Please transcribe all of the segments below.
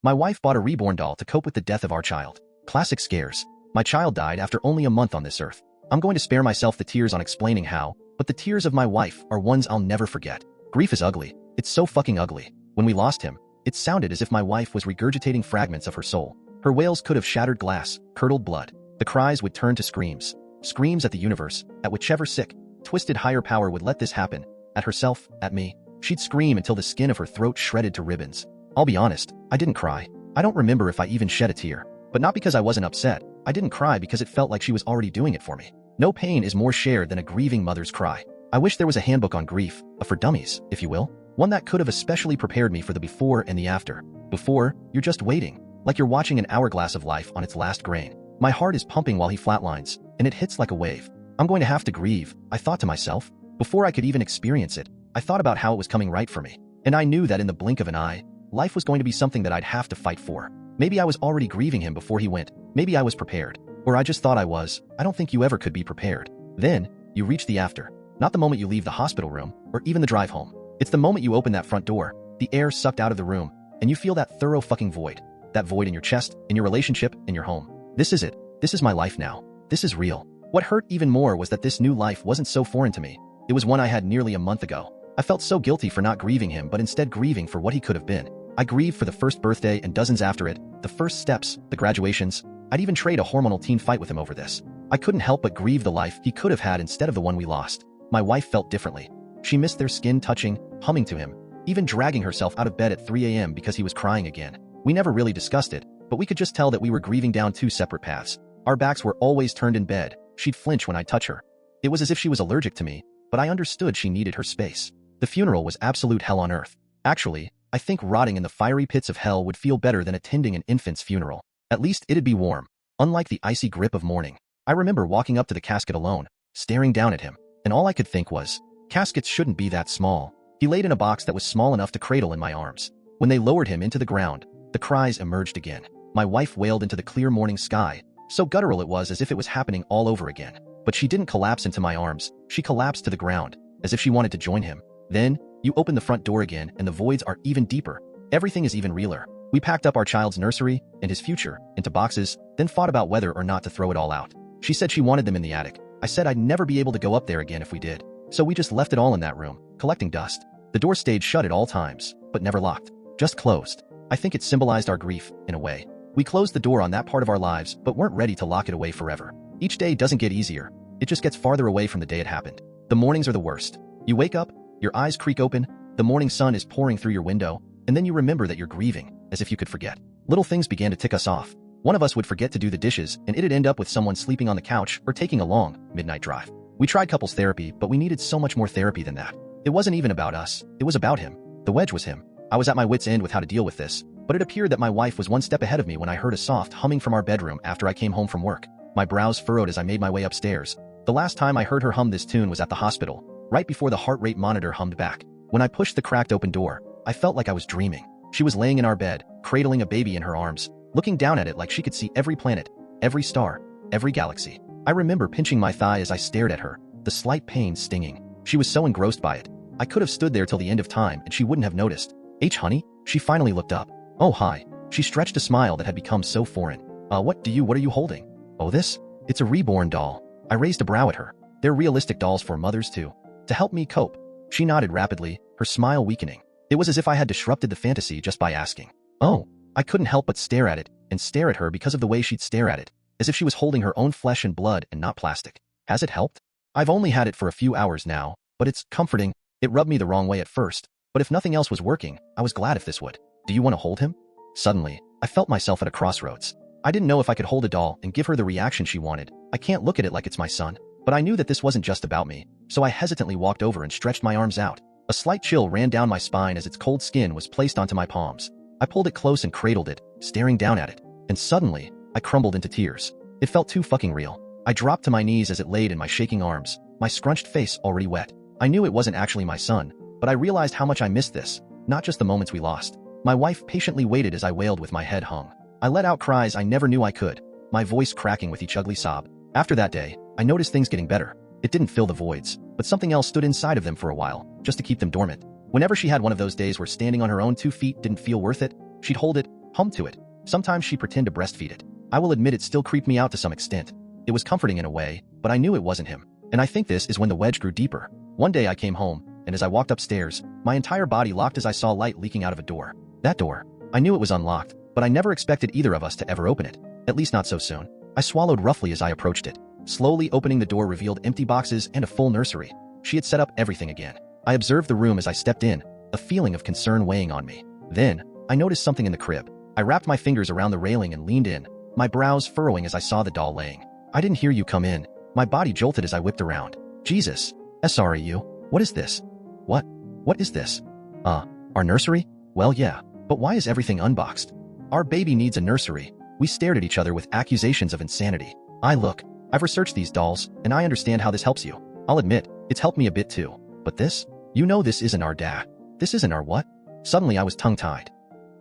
My wife bought a reborn doll to cope with the death of our child. Classic scares. My child died after only a month on this earth. I'm going to spare myself the tears on explaining how, but the tears of my wife are ones I'll never forget. Grief is ugly. It's so fucking ugly. When we lost him, it sounded as if my wife was regurgitating fragments of her soul. Her wails could have shattered glass, curdled blood. The cries would turn to screams. Screams at the universe, at whichever sick, twisted higher power would let this happen. At herself, at me. She'd scream until the skin of her throat shredded to ribbons. I'll be honest, I didn't cry. I don't remember if I even shed a tear. But not because I wasn't upset. I didn't cry because it felt like she was already doing it for me. No pain is more shared than a grieving mother's cry. I wish there was a handbook on grief, for dummies, if you will. One that could have especially prepared me for the before and the after. Before, you're just waiting, like you're watching an hourglass of life on its last grain. My heart is pumping while he flatlines, and it hits like a wave. I'm going to have to grieve, I thought to myself. Before I could even experience it, I thought about how it was coming right for me. And I knew that in the blink of an eye, life was going to be something that I'd have to fight for. Maybe I was already grieving him before he went. Maybe I was prepared. Or I just thought I was. I don't think you ever could be prepared. Then, you reach the after. Not the moment you leave the hospital room, or even the drive home. It's the moment you open that front door, the air sucked out of the room, and you feel that thorough fucking void. That void in your chest, in your relationship, in your home. This is it. This is my life now. This is real. What hurt even more was that this new life wasn't so foreign to me. It was one I had nearly a month ago. I felt so guilty for not grieving him but instead grieving for what he could have been. I grieved for the first birthday and dozens after it, the first steps, the graduations. I'd even trade a hormonal teen fight with him over this. I couldn't help but grieve the life he could have had instead of the one we lost. My wife felt differently. She missed their skin touching, humming to him, even dragging herself out of bed at 3 a.m. because he was crying again. We never really discussed it, but we could just tell that we were grieving down two separate paths. Our backs were always turned in bed. She'd flinch when I'd touch her. It was as if she was allergic to me, but I understood she needed her space. The funeral was absolute hell on earth. Actually, I think rotting in the fiery pits of hell would feel better than attending an infant's funeral. At least it'd be warm, unlike the icy grip of mourning. I remember walking up to the casket alone, staring down at him, and all I could think was, caskets shouldn't be that small. He laid in a box that was small enough to cradle in my arms. When they lowered him into the ground, the cries emerged again. My wife wailed into the clear morning sky, so guttural it was as if it was happening all over again. But she didn't collapse into my arms, she collapsed to the ground, as if she wanted to join him. Then, you open the front door again and the voids are even deeper. Everything is even realer. We packed up our child's nursery and his future into boxes, then fought about whether or not to throw it all out. She said she wanted them in the attic. I said I'd never be able to go up there again if we did. So we just left it all in that room, collecting dust. The door stayed shut at all times, but never locked. Just closed. I think it symbolized our grief, in a way. We closed the door on that part of our lives, but weren't ready to lock it away forever. Each day doesn't get easier. It just gets farther away from the day it happened. The mornings are the worst. You wake up, your eyes creak open, the morning sun is pouring through your window, and then you remember that you're grieving, as if you could forget. Little things began to tick us off. One of us would forget to do the dishes, and it'd end up with someone sleeping on the couch or taking a long, midnight drive. We tried couples therapy, but we needed so much more therapy than that. It wasn't even about us, it was about him. The wedge was him. I was at my wit's end with how to deal with this, but it appeared that my wife was one step ahead of me when I heard a soft humming from our bedroom after I came home from work. My brows furrowed as I made my way upstairs. The last time I heard her hum this tune was at the hospital, right before the heart rate monitor hummed back. When I pushed the cracked open door, I felt like I was dreaming. She was laying in our bed, cradling a baby in her arms, looking down at it like she could see every planet, every star, every galaxy. I remember pinching my thigh as I stared at her, the slight pain stinging. She was so engrossed by it. I could have stood there till the end of time and she wouldn't have noticed. Honey? She finally looked up. Oh, hi. She stretched a smile that had become so foreign. What are you holding? Oh, this? It's a reborn doll. I raised a brow at her. They're realistic dolls for mothers too. To help me cope. She nodded rapidly, her smile weakening. It was as if I had disrupted the fantasy just by asking. Oh, I couldn't help but stare at it, and stare at her because of the way she'd stare at it, as if she was holding her own flesh and blood and not plastic. Has it helped? I've only had it for a few hours now, but it's comforting. It rubbed me the wrong way at first, but if nothing else was working, I was glad if this would. Do you want to hold him? Suddenly, I felt myself at a crossroads. I didn't know if I could hold a doll and give her the reaction she wanted. I can't look at it like it's my son. But I knew that this wasn't just about me, so I hesitantly walked over and stretched my arms out. A slight chill ran down my spine as its cold skin was placed onto my palms. I pulled it close and cradled it, staring down at it. And suddenly, I crumbled into tears. It felt too fucking real. I dropped to my knees as it laid in my shaking arms, my scrunched face already wet. I knew it wasn't actually my son, but I realized how much I missed this, not just the moments we lost. My wife patiently waited as I wailed with my head hung. I let out cries I never knew I could, my voice cracking with each ugly sob. After that day, I noticed things getting better. It didn't fill the voids, but something else stood inside of them for a while, just to keep them dormant. Whenever she had one of those days where standing on her own 2 feet didn't feel worth it, she'd hold it, hummed to it. Sometimes she'd pretend to breastfeed it. I will admit it still creeped me out to some extent. It was comforting in a way, but I knew it wasn't him. And I think this is when the wedge grew deeper. One day I came home, and as I walked upstairs, my entire body locked as I saw light leaking out of a door. That door. I knew it was unlocked, but I never expected either of us to ever open it. At least not so soon. I swallowed roughly as I approached it. Slowly opening the door revealed empty boxes and a full nursery. She had set up everything again. I observed the room as I stepped in, a feeling of concern weighing on me. Then, I noticed something in the crib. I wrapped my fingers around the railing and leaned in, my brows furrowing as I saw the doll laying. I didn't hear you come in. My body jolted as I whipped around. Jesus. SREU. What is this? What is this? Our nursery? Well, yeah. But why is everything unboxed? Our baby needs a nursery. We stared at each other with accusations of insanity. I've researched these dolls, and I understand how this helps you. I'll admit, it's helped me a bit too. But this? You know this isn't our dad. This isn't our what? Suddenly I was tongue-tied.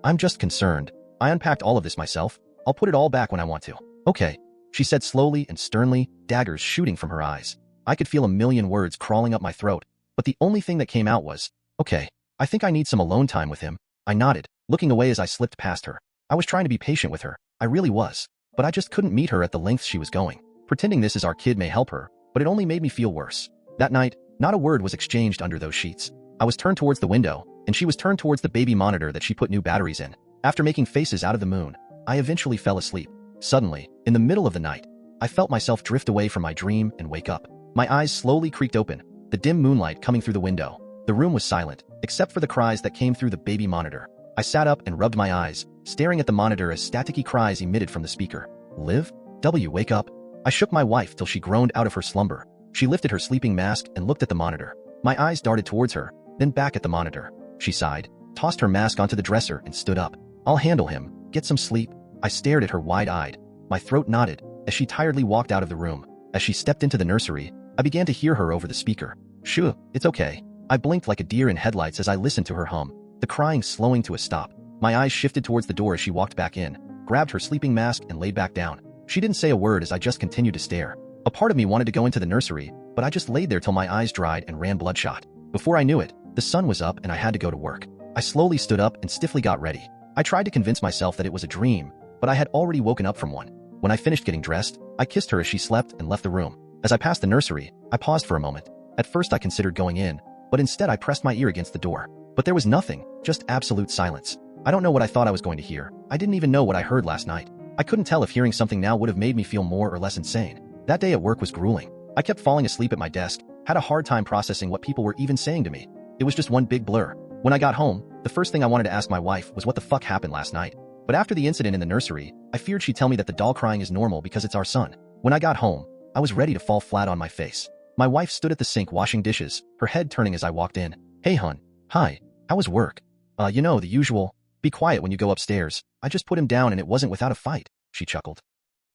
I'm just concerned. I unpacked all of this myself. I'll put it all back when I want to. Okay, she said slowly and sternly, daggers shooting from her eyes. I could feel a million words crawling up my throat, but the only thing that came out was, okay, I think I need some alone time with him. I nodded, looking away as I slipped past her. I was trying to be patient with her. I really was. But I just couldn't meet her at the lengths she was going. Pretending this is our kid may help her, but it only made me feel worse. That night, not a word was exchanged under those sheets. I was turned towards the window, and she was turned towards the baby monitor that she put new batteries in. After making faces out of the moon, I eventually fell asleep. Suddenly, in the middle of the night, I felt myself drift away from my dream and wake up. My eyes slowly creaked open, the dim moonlight coming through the window. The room was silent, except for the cries that came through the baby monitor. I sat up and rubbed my eyes, staring at the monitor as staticky cries emitted from the speaker. Liv? Wake up. I shook my wife till she groaned out of her slumber. She lifted her sleeping mask and looked at the monitor. My eyes darted towards her, then back at the monitor. She sighed, tossed her mask onto the dresser and stood up. I'll handle him. Get some sleep. I stared at her wide-eyed. My throat knotted as she tiredly walked out of the room. As she stepped into the nursery, I began to hear her over the speaker. Shoo, it's okay. I blinked like a deer in headlights as I listened to her hum, the crying slowing to a stop. My eyes shifted towards the door as she walked back in, grabbed her sleeping mask and laid back down. She didn't say a word as I just continued to stare. A part of me wanted to go into the nursery, but I just laid there till my eyes dried and ran bloodshot. Before I knew it, the sun was up and I had to go to work. I slowly stood up and stiffly got ready. I tried to convince myself that it was a dream, but I had already woken up from one. When I finished getting dressed, I kissed her as she slept and left the room. As I passed the nursery, I paused for a moment. At first I considered going in, but instead I pressed my ear against the door. But there was nothing, just absolute silence. I don't know what I thought I was going to hear. I didn't even know what I heard last night. I couldn't tell if hearing something now would have made me feel more or less insane. That day at work was grueling. I kept falling asleep at my desk, had a hard time processing what people were even saying to me. It was just one big blur. When I got home, the first thing I wanted to ask my wife was what the fuck happened last night. But after the incident in the nursery, I feared she'd tell me that the doll crying is normal because it's our son. When I got home, I was ready to fall flat on my face. My wife stood at the sink washing dishes, her head turning as I walked in. Hey hun. Hi. How was work? The usual. Be quiet when you go upstairs. I just put him down and it wasn't without a fight, she chuckled.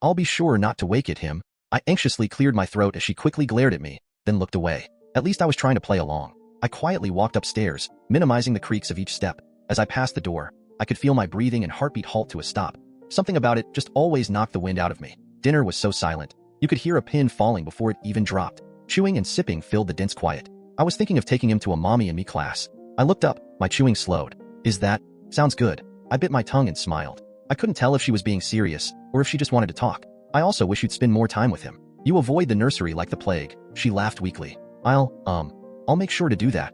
I'll be sure not to wake at him. I anxiously cleared my throat as she quickly glared at me, then looked away. At least I was trying to play along. I quietly walked upstairs, minimizing the creaks of each step. As I passed the door, I could feel my breathing and heartbeat halt to a stop. Something about it just always knocked the wind out of me. Dinner was so silent. You could hear a pin falling before it even dropped. Chewing and sipping filled the dense quiet. I was thinking of taking him to a mommy and me class. I looked up, my chewing slowed. Sounds good. I bit my tongue and smiled. I couldn't tell if she was being serious, or if she just wanted to talk. I also wish you'd spend more time with him. You avoid the nursery like the plague, she laughed weakly. I'll make sure to do that.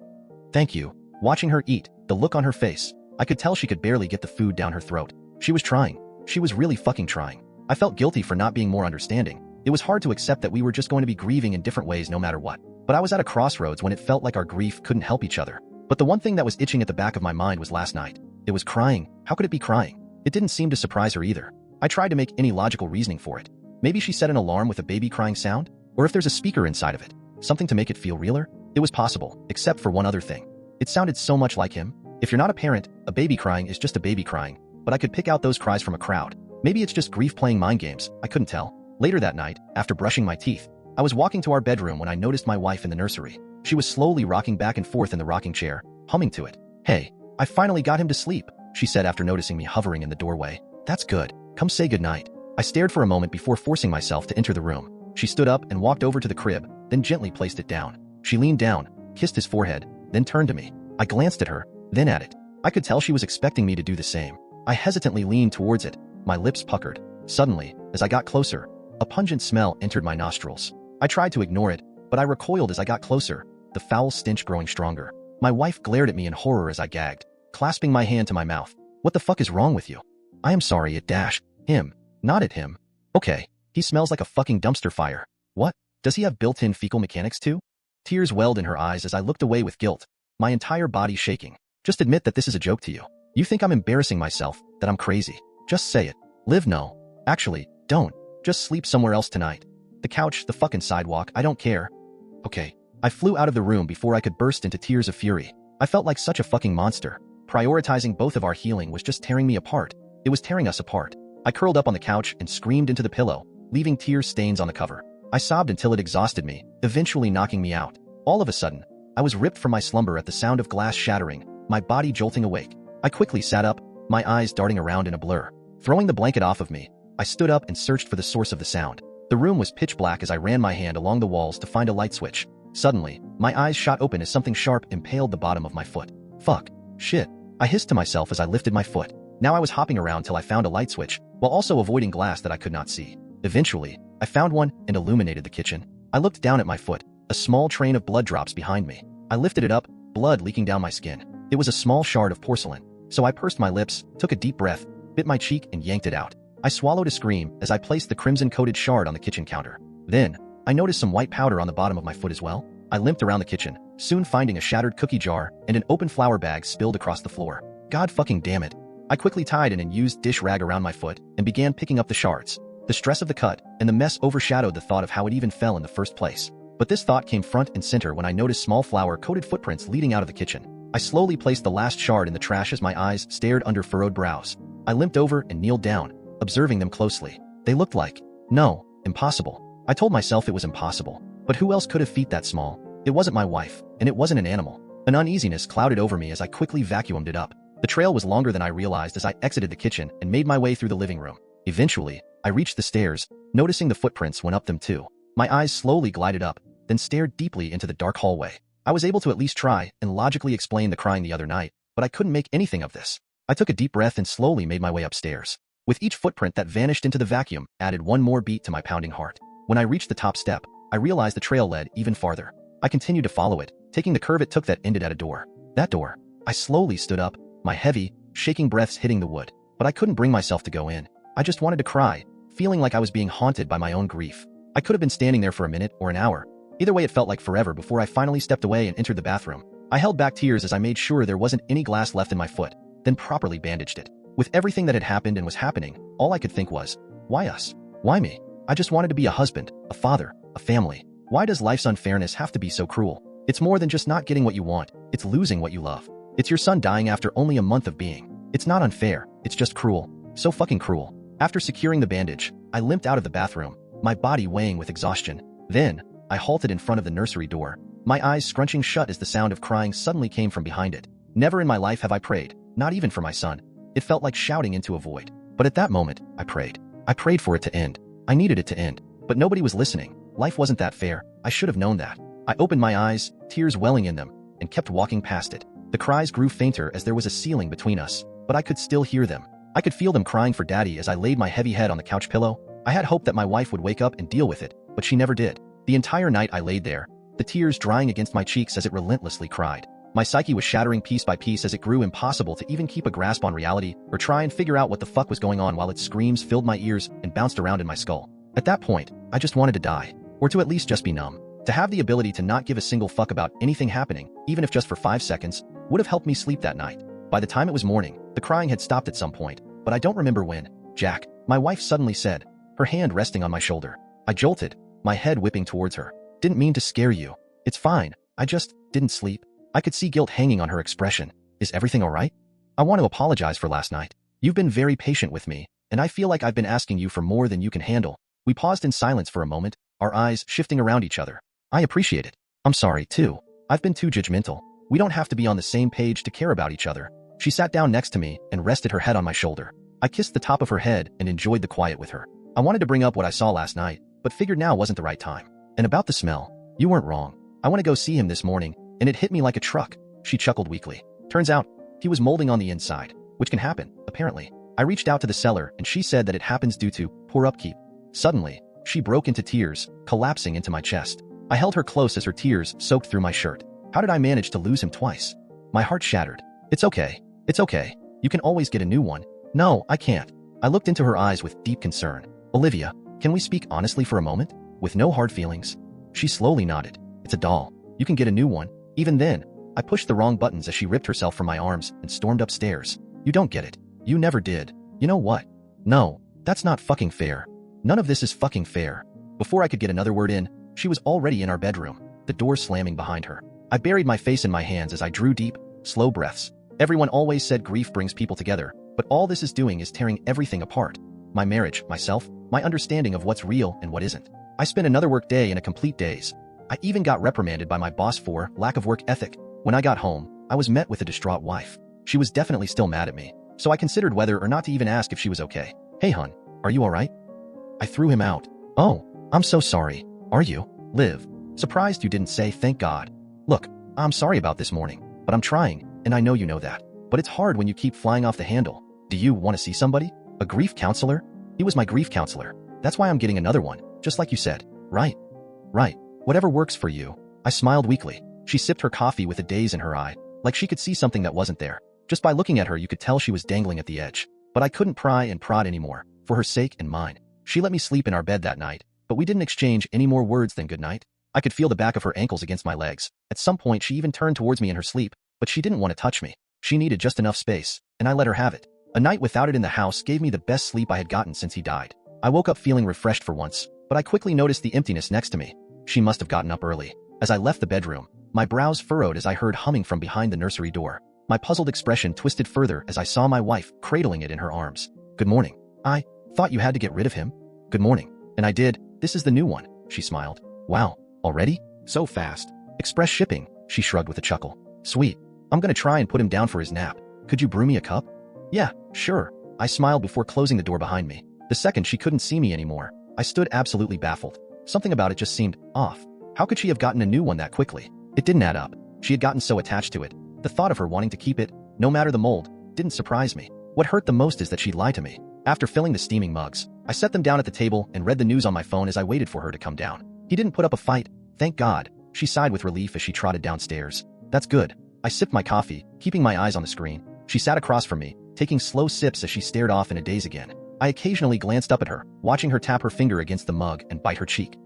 Thank you. Watching her eat, the look on her face, I could tell she could barely get the food down her throat. She was trying. She was really fucking trying. I felt guilty for not being more understanding. It was hard to accept that we were just going to be grieving in different ways no matter what. But I was at a crossroads when it felt like our grief couldn't help each other. But the one thing that was itching at the back of my mind was last night. It was crying. How could it be crying? It didn't seem to surprise her either. I tried to make any logical reasoning for it. Maybe she set an alarm with a baby crying sound? Or if there's a speaker inside of it, something to make it feel realer? It was possible, except for one other thing. It sounded so much like him. If you're not a parent, a baby crying is just a baby crying. But I could pick out those cries from a crowd. Maybe it's just grief playing mind games. I couldn't tell. Later that night, after brushing my teeth, I was walking to our bedroom when I noticed my wife in the nursery. She was slowly rocking back and forth in the rocking chair, humming to it. Hey, I finally got him to sleep, she said after noticing me hovering in the doorway. That's good. Come say goodnight. I stared for a moment before forcing myself to enter the room. She stood up and walked over to the crib, then gently placed it down. She leaned down, kissed his forehead, then turned to me. I glanced at her, then at it. I could tell she was expecting me to do the same. I hesitantly leaned towards it, my lips puckered. Suddenly, as I got closer, a pungent smell entered my nostrils. I tried to ignore it, but I recoiled as I got closer, the foul stench growing stronger. My wife glared at me in horror as I gagged, clasping my hand to my mouth. What the fuck is wrong with you? I am sorry, it dashed. Him. Not at him. Okay, he smells like a fucking dumpster fire. What? Does he have built-in fecal mechanics too? Tears welled in her eyes as I looked away with guilt, my entire body shaking. Just admit that this is a joke to you. You think I'm embarrassing myself, that I'm crazy. Just say it. Liv, no. Actually, don't. Just sleep somewhere else tonight. The couch, the fucking sidewalk, I don't care. Okay. I flew out of the room before I could burst into tears of fury. I felt like such a fucking monster. Prioritizing both of our healing was just tearing me apart. It was tearing us apart. I curled up on the couch and screamed into the pillow, leaving tear stains on the cover. I sobbed until it exhausted me, eventually knocking me out. All of a sudden, I was ripped from my slumber at the sound of glass shattering, my body jolting awake. I quickly sat up, my eyes darting around in a blur. Throwing the blanket off of me, I stood up and searched for the source of the sound. The room was pitch black as I ran my hand along the walls to find a light switch. Suddenly, my eyes shot open as something sharp impaled the bottom of my foot. Fuck. Shit. I hissed to myself as I lifted my foot. Now I was hopping around till I found a light switch, while also avoiding glass that I could not see. Eventually, I found one and illuminated the kitchen. I looked down at my foot, a small train of blood drops behind me. I lifted it up, blood leaking down my skin. It was a small shard of porcelain, so I pursed my lips, took a deep breath, bit my cheek and yanked it out. I swallowed a scream as I placed the crimson-coated shard on the kitchen counter. Then, I noticed some white powder on the bottom of my foot as well. I limped around the kitchen, soon finding a shattered cookie jar and an open flour bag spilled across the floor. God fucking damn it. I quickly tied an unused dish rag around my foot and began picking up the shards. The stress of the cut and the mess overshadowed the thought of how it even fell in the first place. But this thought came front and center when I noticed small flour-coated footprints leading out of the kitchen. I slowly placed the last shard in the trash as my eyes stared under furrowed brows. I limped over and kneeled down, observing them closely. They looked like... No, impossible. I told myself it was impossible. But who else could have feet that small? It wasn't my wife, and it wasn't an animal. An uneasiness clouded over me as I quickly vacuumed it up. The trail was longer than I realized as I exited the kitchen and made my way through the living room. Eventually, I reached the stairs, noticing the footprints went up them too. My eyes slowly glided up, then stared deeply into the dark hallway. I was able to at least try and logically explain the crying the other night, but I couldn't make anything of this. I took a deep breath and slowly made my way upstairs. With each footprint that vanished into the vacuum, added one more beat to my pounding heart. When I reached the top step, I realized the trail led even farther. I continued to follow it, taking the curve it took that ended at a door. That door. I slowly stood up, my heavy, shaking breaths hitting the wood, but I couldn't bring myself to go in. I just wanted to cry, feeling like I was being haunted by my own grief. I could have been standing there for a minute or an hour. Either way, it felt like forever before I finally stepped away and entered the bathroom. I held back tears as I made sure there wasn't any glass left in my foot, then properly bandaged it. With everything that had happened and was happening, all I could think was, why us? Why me? I just wanted to be a husband, a father, a family. Why does life's unfairness have to be so cruel? It's more than just not getting what you want, it's losing what you love. It's your son dying after only a month of being. It's not unfair, it's just cruel. So fucking cruel. After securing the bandage, I limped out of the bathroom, my body weighing with exhaustion. Then, I halted in front of the nursery door, my eyes scrunching shut as the sound of crying suddenly came from behind it. Never in my life have I prayed, not even for my son. It felt like shouting into a void. But at that moment, I prayed. I prayed for it to end. I needed it to end. But nobody was listening. Life wasn't that fair. I should have known that. I opened my eyes, tears welling in them, and kept walking past it. The cries grew fainter as there was a ceiling between us, but I could still hear them. I could feel them crying for daddy as I laid my heavy head on the couch pillow. I had hoped that my wife would wake up and deal with it, but she never did. The entire night I laid there, the tears drying against my cheeks as it relentlessly cried. My psyche was shattering piece by piece as it grew impossible to even keep a grasp on reality or try and figure out what the fuck was going on while its screams filled my ears and bounced around in my skull. At that point, I just wanted to die, or to at least just be numb. To have the ability to not give a single fuck about anything happening, even if just for 5 seconds, would have helped me sleep that night. By the time it was morning, the crying had stopped at some point, but I don't remember when. Jack, my wife suddenly said, her hand resting on my shoulder. I jolted, my head whipping towards her. Didn't mean to scare you. It's fine, I just didn't sleep. I could see guilt hanging on her expression. Is everything all right? I want to apologize for last night. You've been very patient with me, and I feel like I've been asking you for more than you can handle. We paused in silence for a moment, our eyes shifting around each other. I appreciate it. I'm sorry, too. I've been too judgmental. We don't have to be on the same page to care about each other. She sat down next to me and rested her head on my shoulder. I kissed the top of her head and enjoyed the quiet with her. I wanted to bring up what I saw last night, but figured now wasn't the right time. And about the smell, you weren't wrong. I want to go see him this morning, and it hit me like a truck. She chuckled weakly. Turns out, he was molding on the inside. which can happen, apparently. I reached out to the seller and she said that it happens due to poor upkeep. Suddenly, she broke into tears, collapsing into my chest. I held her close as her tears soaked through my shirt. How did I manage to lose him twice? My heart shattered. It's okay. It's okay. You can always get a new one. No, I can't. I looked into her eyes with deep concern. Olivia, can we speak honestly for a moment? With no hard feelings? She slowly nodded. It's a doll. You can get a new one. Even then, I pushed the wrong buttons as she ripped herself from my arms and stormed upstairs. You don't get it. You never did. You know what? No, that's not fucking fair. None of this is fucking fair. Before I could get another word in, she was already in our bedroom, the door slamming behind her. I buried my face in my hands as I drew deep, slow breaths. Everyone always said grief brings people together, but all this is doing is tearing everything apart. My marriage, myself, my understanding of what's real and what isn't. I spent another work day in a complete daze. I even got reprimanded by my boss for lack of work ethic. When I got home, I was met with a distraught wife. She was definitely still mad at me, so I considered whether or not to even ask if she was okay. Hey hun, are you alright? I threw him out. Oh, I'm so sorry. Are you? Liv. Surprised you didn't say thank God. Look, I'm sorry about this morning, but I'm trying, and I know you know that. But it's hard when you keep flying off the handle. Do you want to see somebody? A grief counselor? He was my grief counselor. That's why I'm getting another one, just like you said. Right. Right. Whatever works for you. I smiled weakly. She sipped her coffee with a daze in her eye, like she could see something that wasn't there. Just by looking at her, you could tell she was dangling at the edge. But I couldn't pry and prod anymore, for her sake and mine. She let me sleep in our bed that night, but we didn't exchange any more words than goodnight. I could feel the back of her ankles against my legs. At some point, she even turned towards me in her sleep, but she didn't want to touch me. She needed just enough space, and I let her have it. A night without it in the house gave me the best sleep I had gotten since he died. I woke up feeling refreshed for once, but I quickly noticed the emptiness next to me. She must have gotten up early. As I left the bedroom, my brows furrowed as I heard humming from behind the nursery door. My puzzled expression twisted further as I saw my wife cradling it in her arms. Good morning. I thought you had to get rid of him. Good morning. And I did. This is the new one, she smiled. Wow, already? So fast. Express shipping, she shrugged with a chuckle. Sweet. I'm gonna try and put him down for his nap. Could you brew me a cup? Yeah, sure. I smiled before closing the door behind me. The second she couldn't see me anymore, I stood absolutely baffled. Something about it just seemed off. How could she have gotten a new one that quickly? It didn't add up. She had gotten so attached to it. The thought of her wanting to keep it, no matter the mold, didn't surprise me. What hurt the most is that she'd lied to me. After filling the steaming mugs, I set them down at the table and read the news on my phone as I waited for her to come down. He didn't put up a fight. Thank God. She sighed with relief as she trotted downstairs. That's good. I sipped my coffee, keeping my eyes on the screen. She sat across from me, taking slow sips as she stared off in a daze again. I occasionally glanced up at her, watching her tap her finger against the mug and bite her cheek.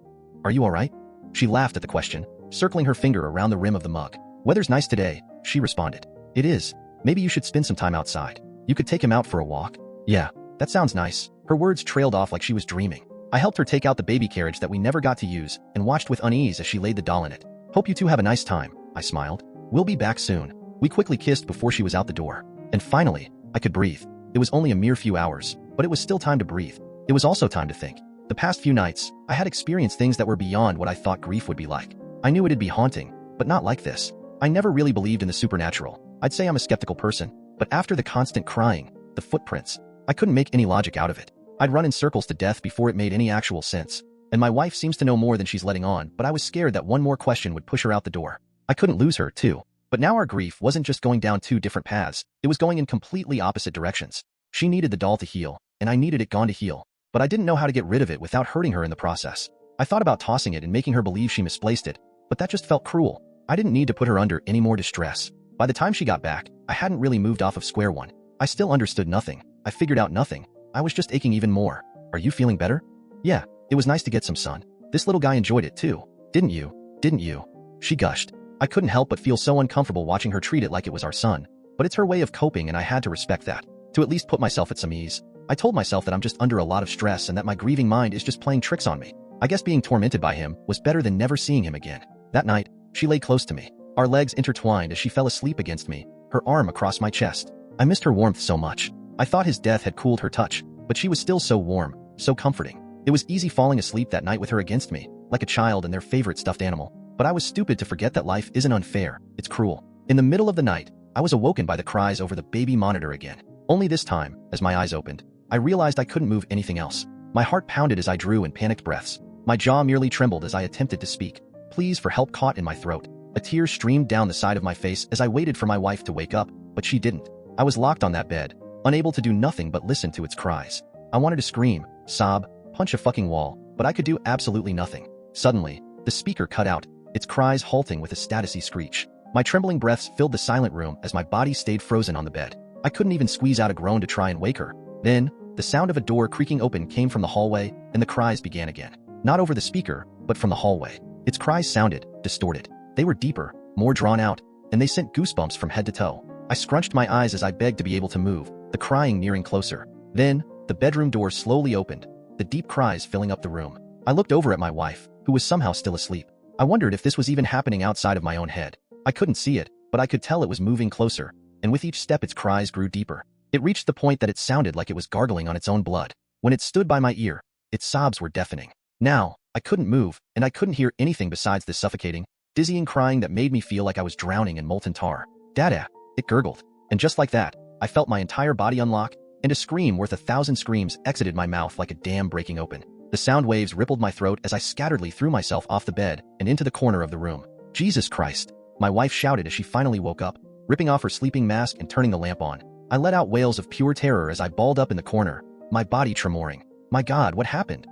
Are you alright? She laughed at the question, circling her finger around the rim of the mug. Weather's nice today, she responded. It is. Maybe you should spend some time outside. You could take him out for a walk. Yeah, that sounds nice. Her words trailed off like she was dreaming. I helped her take out the baby carriage that we never got to use and watched with unease as she laid the doll in it. Hope you two have a nice time, I smiled. We'll be back soon. We quickly kissed before she was out the door. And finally, I could breathe. It was only a mere few hours, but it was still time to breathe. It was also time to think. The past few nights, I had experienced things that were beyond what I thought grief would be like. I knew it'd be haunting, but not like this. I never really believed in the supernatural. I'd say I'm a skeptical person, but after the constant crying, the footprints, I couldn't make any logic out of it. I'd run in circles to death before it made any actual sense. And my wife seems to know more than she's letting on, but I was scared that one more question would push her out the door. I couldn't lose her, too. But now our grief wasn't just going down two different paths, it was going in completely opposite directions. She needed the doll to heal, and I needed it gone to heal. But I didn't know how to get rid of it without hurting her in the process. I thought about tossing it and making her believe she misplaced it, but that just felt cruel. I didn't need to put her under any more distress. By the time she got back, I hadn't really moved off of square one. I still understood nothing. I figured out nothing. I was just aching even more. Are you feeling better? Yeah, it was nice to get some sun. This little guy enjoyed it too. Didn't you? Didn't you? She gushed. I couldn't help but feel so uncomfortable watching her treat it like it was our son. But it's her way of coping and I had to respect that. To at least put myself at some ease. I told myself that I'm just under a lot of stress and that my grieving mind is just playing tricks on me. I guess being tormented by him was better than never seeing him again. That night, she lay close to me. Our legs intertwined as she fell asleep against me, her arm across my chest. I missed her warmth so much. I thought his death had cooled her touch, but she was still so warm, so comforting. It was easy falling asleep that night with her against me, like a child and their favorite stuffed animal. But I was stupid to forget that life isn't unfair, it's cruel. In the middle of the night, I was awoken by the cries over the baby monitor again. Only this time, as my eyes opened, I realized I couldn't move anything else. My heart pounded as I drew in panicked breaths. My jaw merely trembled as I attempted to speak. Pleas for help caught in my throat. A tear streamed down the side of my face as I waited for my wife to wake up, but she didn't. I was locked on that bed, unable to do nothing but listen to its cries. I wanted to scream, sob, punch a fucking wall, but I could do absolutely nothing. Suddenly, the speaker cut out, its cries halting with a static screech. My trembling breaths filled the silent room as my body stayed frozen on the bed. I couldn't even squeeze out a groan to try and wake her. Then, the sound of a door creaking open came from the hallway, and the cries began again. Not over the speaker, but from the hallway. Its cries sounded distorted. They were deeper, more drawn out, and they sent goosebumps from head to toe. I scrunched my eyes as I begged to be able to move, the crying nearing closer. Then, the bedroom door slowly opened, the deep cries filling up the room. I looked over at my wife, who was somehow still asleep. I wondered if this was even happening outside of my own head. I couldn't see it, but I could tell it was moving closer, and with each step its cries grew deeper. It reached the point that it sounded like it was gargling on its own blood. When it stood by my ear, its sobs were deafening. Now, I couldn't move, and I couldn't hear anything besides this suffocating, dizzying crying that made me feel like I was drowning in molten tar. Dada, it gurgled. And just like that, I felt my entire body unlock, and a scream worth 1,000 screams exited my mouth like a dam breaking open. The sound waves rippled my throat as I scatteredly threw myself off the bed and into the corner of the room. Jesus Christ, my wife shouted as she finally woke up, ripping off her sleeping mask and turning the lamp on. I let out wails of pure terror as I balled up in the corner, my body tremoring. My God, what happened?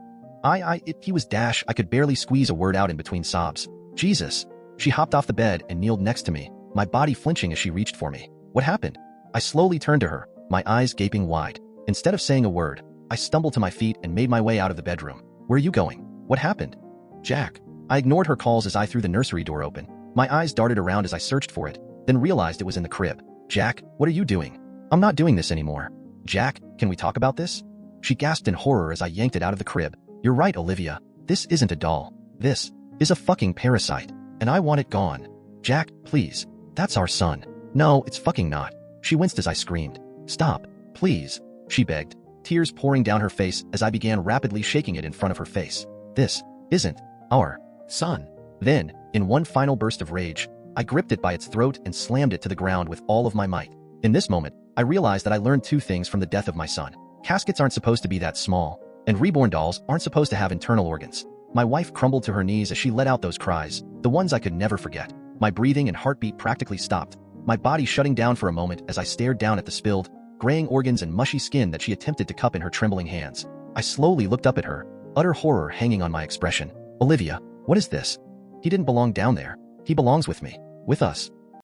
He was Dash. I could barely squeeze a word out in between sobs. Jesus. She hopped off the bed and kneeled next to me, my body flinching as she reached for me. What happened? I slowly turned to her, my eyes gaping wide. Instead of saying a word, I stumbled to my feet and made my way out of the bedroom. Where are you going? What happened? Jack. I ignored her calls as I threw the nursery door open. My eyes darted around as I searched for it, then realized it was in the crib. Jack, what are you doing? I'm not doing this anymore. Jack, can we talk about this? She gasped in horror as I yanked it out of the crib. You're right, Olivia. This isn't a doll. This is a fucking parasite, and I want it gone. Jack, please. That's our son. No, it's fucking not. She winced as I screamed. Stop, please, she begged, tears pouring down her face as I began rapidly shaking it in front of her face. This isn't our son. Then, in one final burst of rage, I gripped it by its throat and slammed it to the ground with all of my might. In this moment, I realized that I learned two things from the death of my son. Caskets aren't supposed to be that small, and reborn dolls aren't supposed to have internal organs. My wife crumbled to her knees as she let out those cries, the ones I could never forget. My breathing and heartbeat practically stopped, my body shutting down for a moment as I stared down at the spilled, graying organs and mushy skin that she attempted to cup in her trembling hands. I slowly looked up at her, utter horror hanging on my expression. Olivia, what is this? He didn't belong down there. He belongs with me. With us.